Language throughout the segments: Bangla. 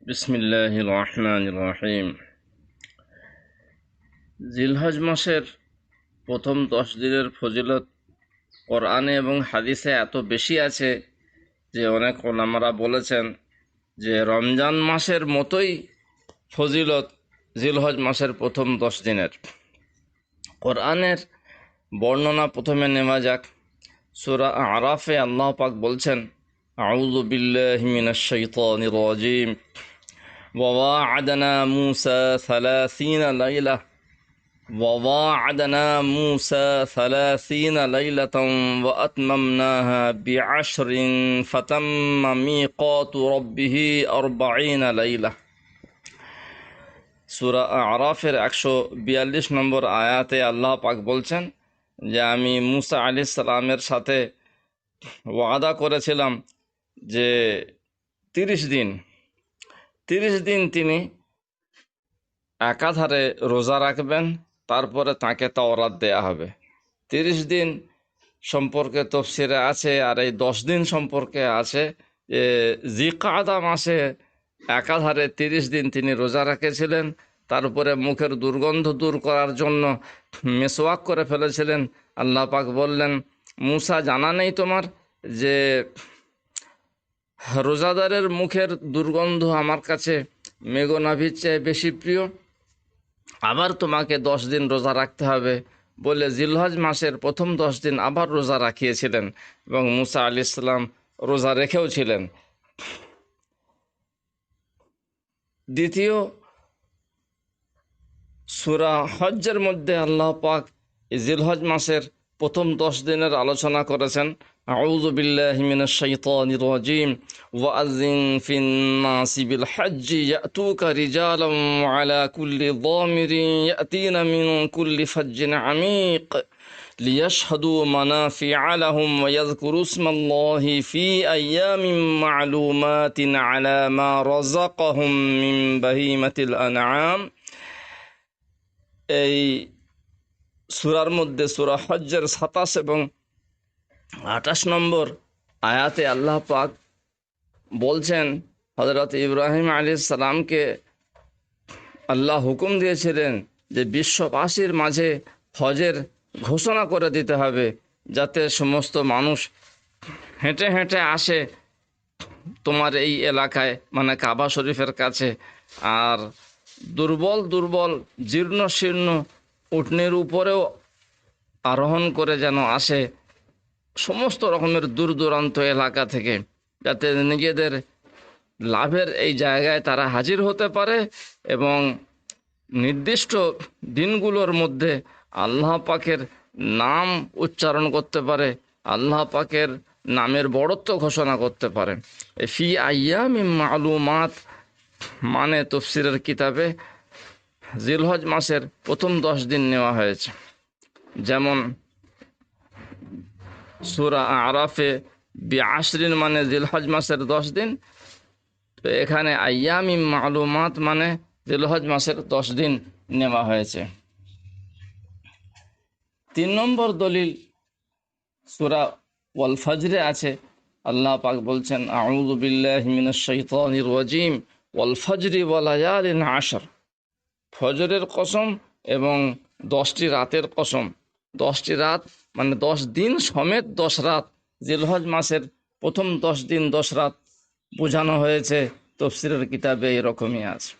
বিসমিল্লাহির রহমানির রহিম। জিলহজ মাসের প্রথম 10 দিনের ফজিলত কোরআনে এবং হাদিসে এত বেশি আছে যে অনেক ওলামারা বলেছেন যে রমজান মাসের মতোই ফজিলত জিলহজ মাসের প্রথম 10 দিনের। কোরআনের বর্ণনা প্রথমে নেওয়া যাক। সূরা আরাফে আল্লাহ পাক বলছেন, আউযু বিল্লাহি মিনাশ শাইতানির রাজিম, ওয়া'আদনা মূসা 30 লাইলা وواعدنا موسى 30 ليلة وأتممناها ب10 فتم ميقات ربه 40 ليلة। সূরা আরাফের 142 নম্বর আয়াতে আল্লাহ পাক বলছেন যে আমি মুসা আলাইহিস সালামের সাথে ওয়াদা করেছিলাম যে 30 দিন তিনি একাধারে রোজা রাখবেন, তারপরে তাকে তাওরাত দেয়া হবে। 30 দিন সম্পর্কে তফসিরে আছে, আর এই 10 দিন সম্পর্কে আছে যে জিকাদা মাসে একাধারে 30 দিন তিনি রোজা রেখেছিলেন, তারপরে মুখের দুর্গন্ধ দূর করার জন্য মেসওয়াক করে ফেলেছিলেন। আল্লাহ পাক বললেন, মুসা জানা নেই তোমার যে রোজাদারের মুখের দুর্গন্ধ আমার কাছে মেঘনাভির চেয়ে বেশি প্রিয়, আবার তোমাকে 10 দিন রোজা রাখতে হবে বলে জিলহজ মাসের প্রথম 10 দিন আবার রোজা রাখিয়েছিলেন এবং মুসা আলাইহিস সালাম রোজা রেখেও ছিলেন। দ্বিতীয় সূরা হজ্জের মধ্যে আল্লাহ পাক জিলহজ মাসের প্রথম 10 দিনের আলোচনা করেছেন। আউযু বিল্লাহি মিনাশ শাইতানির রাজিম, ওয়া'আযিন ফিন নাসি বিল হজ্জি ইয়াতুকা রিজালান ওয়া আলা কুল্লি যামিরিন ইয়াতিনা মিন কুল্লি ফাজ্জিন আমিক লিয়াশহাদু মানাফিআ লাহুম ওয়া ইয়াযকুরু ইসমাল্লাহি ফি আইয়ামিন মা'লুমাতিন আলা মা রাযাকাহুম মিন বাহিমাতিল আনআম। এই সূরার মধ্যে সূরা হজ্জের 27 এবং 28 নম্বর আয়াতে আল্লাহ পাক বলছেন, হযরত ইব্রাহিম আলাইহিস সালামকে আল্লাহ হুকুম দিয়েছিলেন যে বিশ্ববাসীর মাঝে হজের ঘোষণা করে দিতে হবে, যাতে সমস্ত মানুষ হেঁটে হেঁটে আসে তোমার এই এলাকায়, মানে কাবা শরীফের কাছে। আর দুর্বল জীর্ণ শীর্ণ উটনির উপরেও আরোহণ করে যেন আসে সমস্ত রকমের দূর দূরান্ত এলাকা থেকে, যাতে নিজেদের লাভের এই জায়গায় তারা হাজির হতে পারে এবং নির্দিষ্ট দিনগুলোর মধ্যে আল্লাহ পাকের নাম উচ্চারণ করতে পারে, আল্লাহ পাকের নামের বড়ত্ব ঘোষণা করতে পারে। ফি আইয়ামিন মা'লুমাত মানে তাফসীরের কিতাবে জিলহজ মাসের প্রথম 10 দিন নেওয়া হয়েছে। যেমন সূরা আরাফে বিআশরিন মানে জিলহজ মাসের 10 দিন, তো এখানে আইয়ামিন মা'লুমাত মানে জিলহজ মাসের 10 দিন নেওয়া হয়েছে। 3 নম্বর দলিল সূরা ওয়াল ফজরে আছে। আল্লাহ পাক বলছেন, আউযু বিল্লাহি মিনাশ শাইতানির রাজিম, ওয়াল ফজরি ওয়া লায়ালিন আশর। ফজরের কসম এবং 10টি রাতের কসম। 10টি রাত মানে 10 দিন সমেত 10 রাত, জিলহজ মাসের প্রথম 10 দিন 10 রাত বোঝানো হয়েছে। তাফসীরের কিতাবে এরকমই আছে।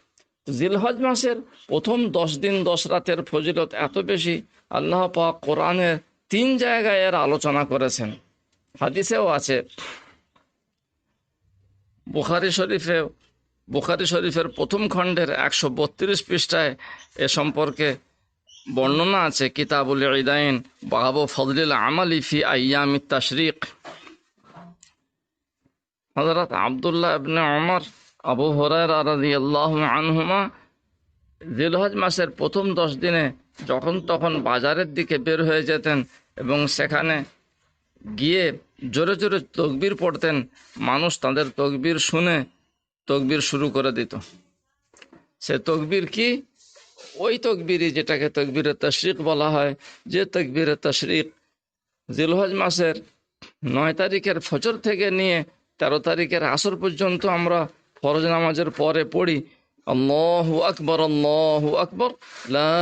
জিলহজ মাসের প্রথম 10 দিন 10 রাতের ফজিলত এত বেশি, আল্লাহ পাক কোরআনের 3 জায়গায় এর আলোচনা করেছেন। হাদিসেও আছে। বুখারী শরীফের প্রথম খণ্ডের 132 পৃষ্ঠায় এ সম্পর্কে বর্ণনা আছে। কিতাবুল ঈদাইন বাবু ফজলিল আমালি ফি আইয়ামিত তাশরিক। হযরত আব্দুল্লাহ ইবনে ওমর, আবু হুরায়রা রাদিয়াল্লাহু আনহুমা জিলহজ মাসের প্রথম 10 দিনে যখন তখন বাজারের দিকে বের হয়ে যেতেন এবং সেখানে গিয়ে জোরে জোরে তাকবীর পড়তেন। মানুষ তাদের তাকবীর শুনে তাকবীর শুরু করে দিত। সে তাকবীর কি? ওই তাকবীরই যেটাকে তাকবীরে তাশরিক বলা হয়, যে তাকবীরে তাশরিক জিলহজ মাসের 9 তারিখের ফজর থেকে নিয়ে 13 তারিখের আসর পর্যন্ত আমরা ফরজ নামাজের পরে পড়ি আল্লাহু আকবার, আল্লাহু আকবার, লা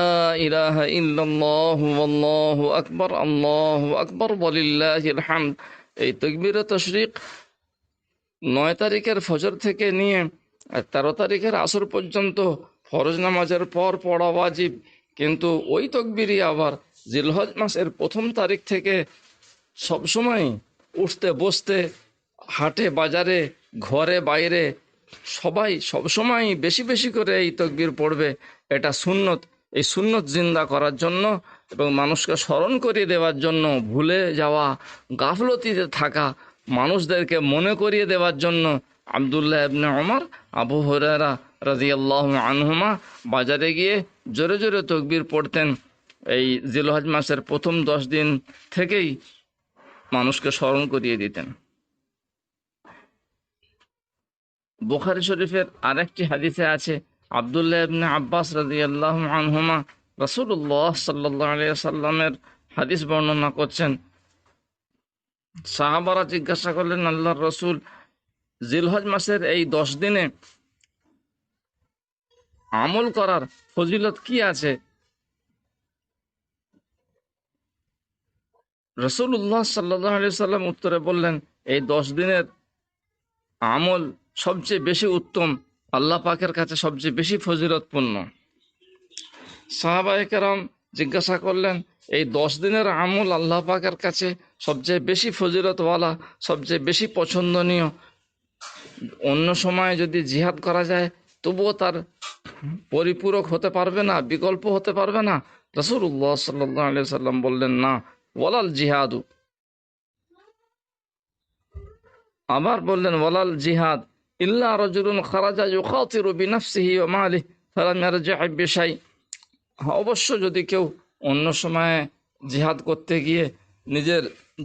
ইলাহা ইল্লাল্লাহু আল্লাহু আকবার ওয়ালিল্লাহিল হামদ। এই তাকবীরে তাশরিক 9 তারিখের ফজর থেকে নিয়ে 13 তারিখের আসর পর্যন্ত ফরজ নামাজের পর পড়া ওয়াজিব। কিন্তু ওই তাকবীরই আবার জিলহজ মাসের 1ম তারিখ থেকে সবসময় উঠতে বসতে, হাটে বাজারে, ঘরে বাইরে সবাই সবসময় বেশি বেশি করে এই তাকবীর পড়বে। এটা সুন্নত। এই সুন্নত জিন্দা করার জন্য এবং মানুষকে স্মরণ করিয়ে দেওয়ার জন্য, ভুলে যাওয়া গাফলতিতে থাকা মানুষদেরকে মনে করিয়ে দেওয়ার জন্য আব্দুল্লাহ ইবনে ওমর, আবু হুরায়রা রাদিয়াল্লাহু আনহুমা বাজারে গিয়ে জোরে জোরে তাকবীর পড়তেন। এই জিলহজ মাসের প্রথম 10 দিন থেকেই মানুষকে স্মরণ করিয়ে দিতেন। বুখারী শরীফের আরেকটি হাদিসে আছে, আব্দুল্লাহ ইবনে আব্বাস রাদিয়াল্লাহু আনহুমা রাসূলুল্লাহ সাল্লাল্লাহু আলাইহি সাল্লামের হাদিস বর্ণনা করছেন। সাহাবারা জিজ্ঞাসা করলেন, আল্লাহর রাসূল, জিলহজ মাসের এই 10 দিনে আমল করার ফজিলত কি আছে? রাসূলুল্লাহ সাল্লাল্লাহু আলাইহি সাল্লাম উত্তরে বললেন, এই 10 দিনের আমল সবচেয়ে বেশি উত্তম, আল্লাহ পাকের কাছে সবচেয়ে বেশি ফজিলতপূর্ণ। সাহাবায়ে কেরাম জিজ্ঞাসা করলেন, এই 10 দিনের আমল আল্লাহ পাকের কাছে সবচেয়ে বেশি ফজিলতওয়ালা, সবচেয়ে বেশি পছন্দনীয়। অন্য সময় যদি জিহাদ করা যায় তবুও তার পরিপূরক হতে পারবে না, বিকল্প হতে পারবে না। রাসূলুল্লাহ সাল্লাল্লাহু আলাইহি সাল্লাম বললেন, না, ওয়ালাল জিহাদু। আবার বললেন, ওয়ালাল জিহাদ ইল্লা রাজুলুন খারাজা ইউখাতিরু বিনাফসিহি ওয়া মালিহি ফালাম ইয়ারজি' বিশাই। অবশ্য যদি কেউ অন্য সময়ে জিহাদ করতে গিয়ে নিজের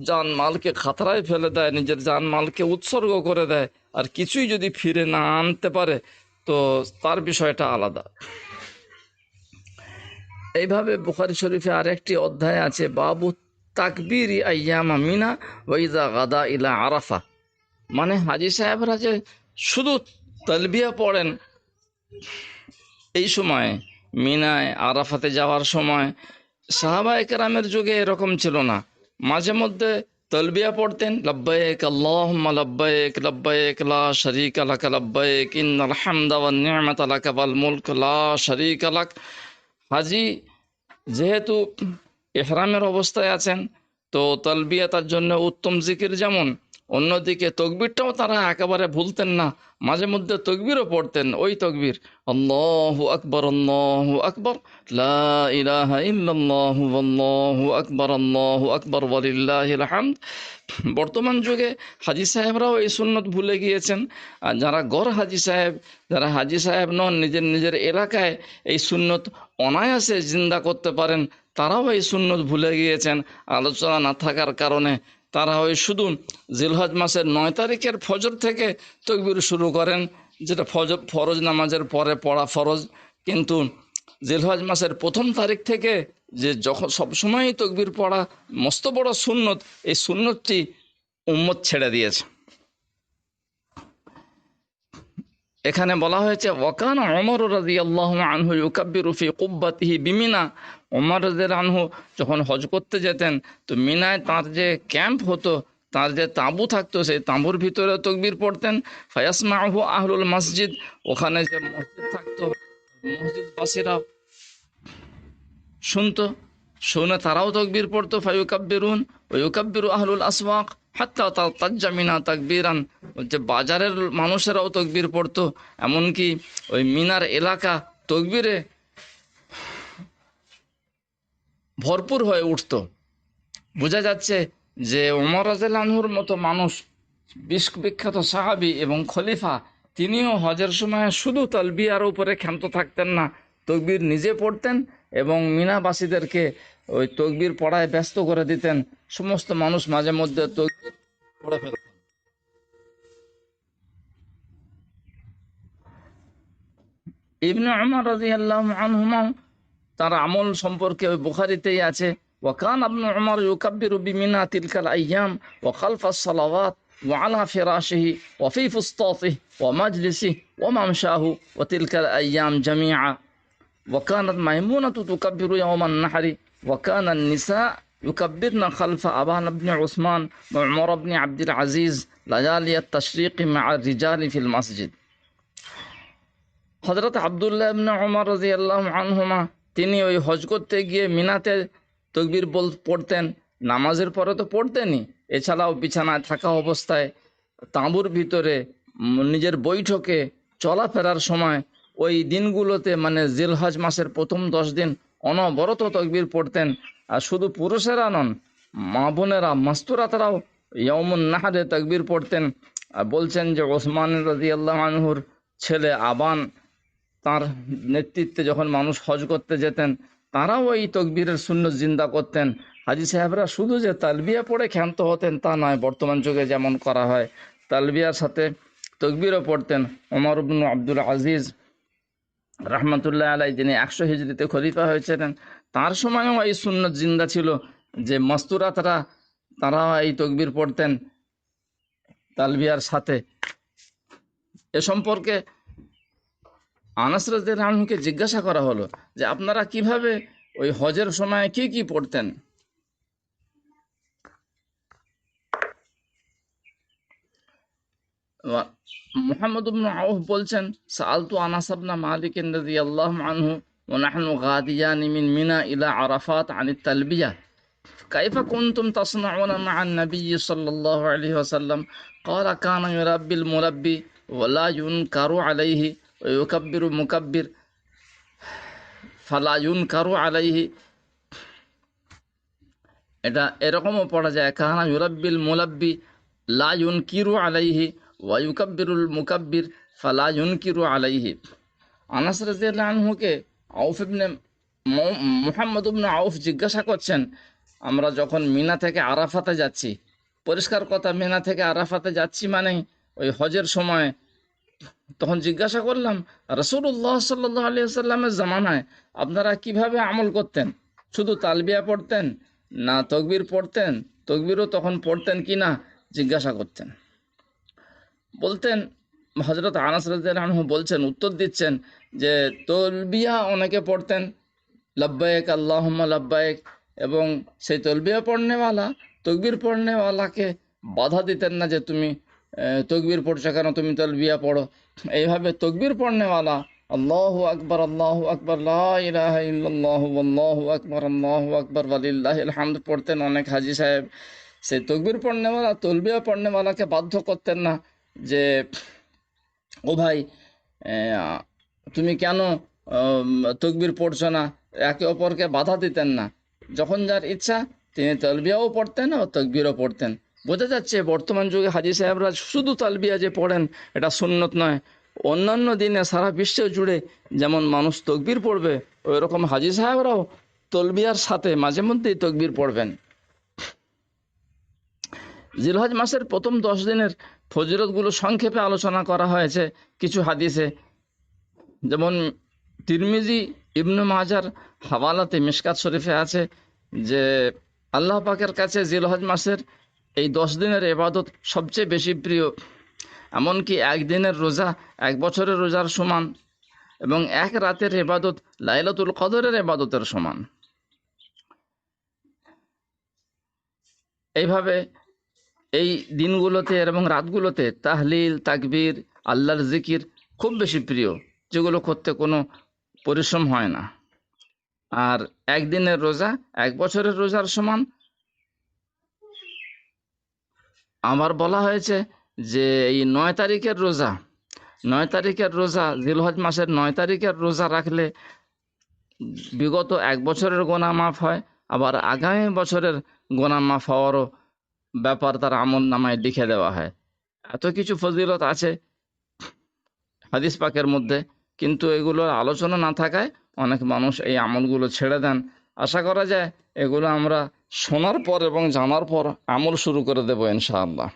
জান মালকে খাতরায় ফেলে দেয়, নিজের জান মালকে উৎসর্গ করে দেয়, আর কিছুই যদি ফিরে না আনতে পারে, তো তার বিষয়টা আলাদা। এইভাবে বুখারী শরীফে আরেকটি অধ্যায় আছে, বাবু তাকবীরি আইয়ামা মিনা ওয়া ইযা গাদা ইলা আরাফা। মানে হাজী সাহেবরা যে শুধু তালবিয়া পড়েন এই সময়, মিনায় আরাফাতে যাওয়ার সময়। সাহাবায়ে কেরামের যুগে এরকম ছিল না। মাঝে মধ্যে তালবিয়া পড়তেন, লব্বাইক আল্লাহুম্মা লব্বাইক, লব্বাইক লা শারীকা লাক লব্বাইক, ইন্নাল হামদা ওয়ান নি'মাতা লাক ওয়াল মুলক লা শারীকা লাক। হাজী যেহেতু ইহরামের অবস্থায় আছেন, তো তালবিয়া তার জন্য উত্তম জিকির যেমন, অন্যদিকে তকবীরটাও তারা একেবারে ভুলতেন না। মাঝে মধ্যে তকবীরও পড়তেন, ওই তকবীর আল্লাহু আকবার, আল্লাহু আকবার, লা ইলাহা ইল্লাল্লাহু আল্লাহু আকবার ওয়ালিল্লাহিল হামদ। বর্তমান যুগে হাজী সাহেবরাও এই সুন্নত ভুলে গিয়েছেন। আর যারা গড় হাজী সাহেব, যারা হাজী সাহেব নন, নিজের নিজের এলাকায় এই সুন্নত অনায়াসে জিন্দা করতে পারেন, তারাও এই সুন্নত ভুলে গিয়েছেন। আলোচনা না থাকার কারণে তারা ওই শুধু জিলহজ মাসের 9 তারিখের ফজর থেকে তাকবীর শুরু করেন, যেটা ফরজ নামাজের পরে পড়া ফরজ। কিন্তু জিলহজ মাসের 1ম তারিখ থেকে যে যখন সবসময়ই তাকবীর পড়া মস্ত বড় সুন্নত, এই সুন্নতটি উম্মত ছেড়ে দিয়েছে। এখানে বলা হয়েছে, ওয়াকানা ওমর রাদিয়াল্লাহু আনহু ইউকাব্বিরু ফি কুব্বাতিহি বিমিনা। ওমর রাদিয়াল্লাহু আনহু যখন হজ করতে যেতেন, তো মিনায় তার যে ক্যাম্প হতো, তার যে তাঁবু থাকতো, সেই তাঁবুর ভিতরে তাকবীর পড়তেন। ফায়াসমাউহু আহলুল মসজিদ, ওখানে যে মসজিদ থাকতো, মসজিদবাসীরা শুনতো, শুনে তারাও তাকবীর পড়তো। ফায়ুকাব্বিরুন ওয়া ইউকাব্বিরু আহলুল আসওয়াক হাত্তা তাজ্জা মিনা তাকবীরান। যে বাজারের মানুষেরাও তাকবীর পড়তো, এমনকি ওই মিনার এলাকা তাকবীরে ভরপুর হয়ে উঠতো। বোঝা যাচ্ছে যে ওমর রাদিয়াল্লাহু আনহুর মতো মানুষ, বিশ্ববিখ্যাত সাহাবী এবং খলিফা, তিনিও হজের সময় শুধু তালবিয়ার উপরে ক্ষান্ত থাকতেন না, তাকবীর নিজে পড়তেন এবং মিনাবাসীদেরকে ওই তাকবীর পড়ায় ব্যস্ত করে দিতেন। সমস্ত মানুষ মাঝে মধ্যে তাকবীর পড়ে ফেলতেন। ইবনে উমর রাদিয়াল্লাহু আনহুমা তার আমল সম্পর্কে ওই বুখারীতেই আছে, ওয়াকান ইবনে উমর ইউকাব্বিরু বিমিনা তিলকাল আইয়াম ওয়া খালফাস সালাওয়াত وعلى فراشه وفي فسطاطه ومجلسه وممشاه وتلك الأيام جميعا وكانت ميمونة تكبر يوم النحر وكان النساء يكبرن خلف أبان بن عثمان وعمر بن عبد العزيز ليالي التشريق مع الرجال في المسجد. হযরত আব্দুল্লাহ ইবনে ওমর রাদিয়াল্লাহু আনহুমা তিনি ওই হজ করতে গিয়ে মিনাতে তাকবীর পড়তেন, নামাজের পরে তো পড়তেনই, এছাড়াও বিছানায় থাকা অবস্থায়, তাঁবুর ভিতরে, নিজের বৈঠকে, চলাফেরার সময়, ওই দিনগুলোতে মানে জিলহজ মাসের প্রথম 10 দিন অনবরত তাকবীর পড়তেন। আর শুধু পুরুষেরা নন, মা বোনেরা মাস্তুরাতরাও ইয়াউমুন নাহরে তাকবীর পড়তেন। আর বলছেন যে ওসমান রাদিয়াল্লাহু আনহুর ছেলে আবান, তার নেতৃত্বে যখন মানুষ হজ করতে যেতেন, তারাও এই তকবীরের সুন্নত জিন্দা করতেন। হাজী সাহেবরা শুধু যে তালবিয়া পড়ে ক্ষান্ত হতেন তা নয়, বর্তমান যুগে যেমন করা হয়, তালবিয়ার সাথে তকবীরও পড়তেন। ওমর ইবনে আব্দুল আজিজ রহমতুল্লাহ আলাই, যিনি 100 হিজরিতে খলিফা হয়েছিলেন, তার সময়ও এই সুন্নত জিন্দা ছিল যে মাস্তুরাতরা তারা এই তকবীর পড়তেন তালবিয়ার সাথে। এ সম্পর্কে আনাস রাদিয়াল্লাহু আনহুকে জিজ্ঞাসা করা হলো যে আপনারা কিভাবে ওই হজের সময় কি কি পড়তেন? মুহাম্মদ ইবনে আউফ বলছেন, সাআলতু আনাস ইবনে মালিক রাদিয়াল্লাহু আনহু ওয়া নাহনু গাদিয়ান মিন মিনা ইলা আরাফাত আনিত তালবিয়া কাইফা কুনতুম তাসনাউনা মা'আন নবী সাল্লাল্লাহু আলাইহি ওয়াসাল্লাম ক্বালা কানা ইউরাব্বিল মুরাব্বি ওয়া লা ইউনকারু আলাইহি ওয়া ইউকাব্বিরু মুকাব্বির ফালা ইউনকারু আলাইহি। এটা এরকমও পড়া যায়, কানা ইউরাব্বিল মুরাব্বি লা ইউনকিরু আলাইহি ওয়া ইউকাব্বিরুল মুকাব্বির ফালা ইউনকিরু আলাইহি। আনাস রাদিয়াল্লাহু আনহুকে মুহাম্মদ ইবনে আউফ জিজ্ঞাসা করছেন, আমরা যখন মিনা থেকে আরাফাতে যাচ্ছি, পরিষ্কার কথা, মিনা থেকে আরাফাতে যাচ্ছি মানে ওই হজের সময়, তখন জিজ্ঞাসা করলাম রাসূলুল্লাহ সাল্লাল্লাহু আলাইহি ওয়াসাল্লামের জামানায় আপনারা কিভাবে আমল করতেন? শুধু তালবিয়া পড়তেন না তাকবীর পড়তেন? তাকবীরও তখন পড়তেন কি না জিজ্ঞাসা করতেন। বলতেন, হযরত আনাস রাদিয়াল্লাহু আনহু বলছেন, উত্তর দিচ্ছেন যে তালবিয়া অনেকে পড়তেন, লব্বাইক আল্লাহুম্মা লব্বাইক, এবং সেই তালবিয়া পড়নেওয়ালা তাকবীর পড়নেওয়ালাকে বাধা দিতেন না যে তুমি তাকবীর পড়ছো কেন, তুমি তালবিয়া পড়ো। এইভাবে তাকবীর পড়নেওয়ালা আল্লাহু আকবার লা ইলাহা ইল্লাল্লাহু আল্লাহু আকবার ওয়ালিল্লাহিল হামদ পড়তেন অনেক হাজী সাহেব। সেই তাকবীর পড়নেওয়ালা তালবিয়া পড়নেওয়ালাকে বাধ্য করতেন না যে ও ভাই তুমি কেন তাকবীর পড়ছো না, একে অপরকে বাধা দিতেন না। যখন যার ইচ্ছা তিনি তালবিয়াও পড়তেন ও তাকবীরও পড়তেন। বোঝা যাচ্ছে বর্তমান যুগে হাজী সাহেবরা শুধু তালবিয়া যে পড়েন এটা সুন্নত নয়, অন্যান্য দিনে সারা বিশ্ব জুড়ে যেমন মানুষ তাকবীর পড়বে, ওই রকম হাজী সাহেবরাও তালবিয়ার সাথে মাঝে মধ্যেই তাকবীর পড়বেন। জিলহজ মাসের প্রথম 10 দিনের ফজিলতগুলো সংক্ষেপে আলোচনা করা হয়েছে কিছু হাদিসে, যেমন তিরমিজি, ইবনে মাজার হাওয়ালাতে মিশকাত শরীফে আছে যে আল্লাহ পাকের কাছে জিলহজ মাসের এই 10 দিনের ইবাদত সবচেয়ে বেশি প্রিয়। এমনকি একদিনের রোজা 1 বছরের রোজার সমান, এবং এক রাতের ইবাদত লাইলাতুল কদরের ইবাদতের সমান। এইভাবে এই দিনগুলোতে এবং রাতগুলোতে তাহলিল, তাকবীর, আল্লাহর জিকির খুব বেশি প্রিয়, যেগুলো করতে কোনো পরিশ্রম হয় না। আর একদিনের রোজা 1 বছরের রোজার সমান। আমার বলা হয়েছে যে এই 9 তারিখের রোজা, জিলহজ মাসের 9 তারিখের রোজা রাখলে বিগত 1 বছরের গোনা মাফ হয়, আবার আগামী বছরের গোনা মাফ হওয়ারও ব্যাপার তার আমল নামায় লিখে দেওয়া হয়। এত কিছু ফজিলত আছে হাদিস পাকের মধ্যে, কিন্তু এগুলোর আলোচনা না থাকায় অনেক মানুষ এই আমলগুলো ছেড়ে দেন। আশা করা যায় এগুলো আমরা শোনার পর এবং জানার পর আমল শুরু করে দেব ইনশাআল্লাহ।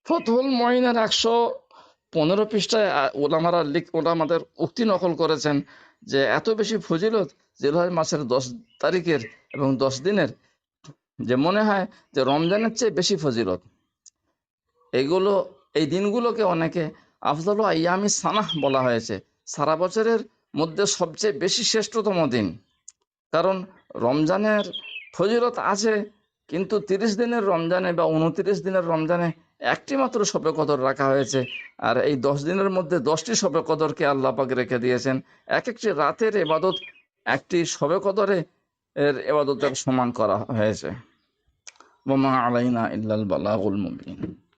ফতহুল মুঈনের 115 পৃষ্ঠায় ওলামাদের উক্তি নকল করেছেন যে এত বেশি ফজিলত জিলহজ মাসের 10 তারিখের এবং 10 দিনের যে মনে হয় যে রমজানের চেয়ে বেশি ফজিলত। এগুলো, এই দিনগুলোকে অনেকে আফজালু আইয়ামি সানাহ বলা হয়েছে, সারা বছরের মধ্যে সবচেয়ে বেশি শ্রেষ্ঠতম দিন। কারণ রমজানের ফজিলত আছে, কিন্তু 30 দিনের রমজানে বা 29 দিনের রমজানে একটি মাত্র শবে কদর রাখা হয়েছে। আর এই 10 দিনের মধ্যে 10টি শবে কদরকে আল্লাহ পাক রেখে দিয়েছেন। এক একটি রাতের এবাদত একটি শবে কদরে এর এবাদতের সমান করা হয়েছে। ওয়া মা আলাইনা ইল্লাল বালাগুল মুবিন।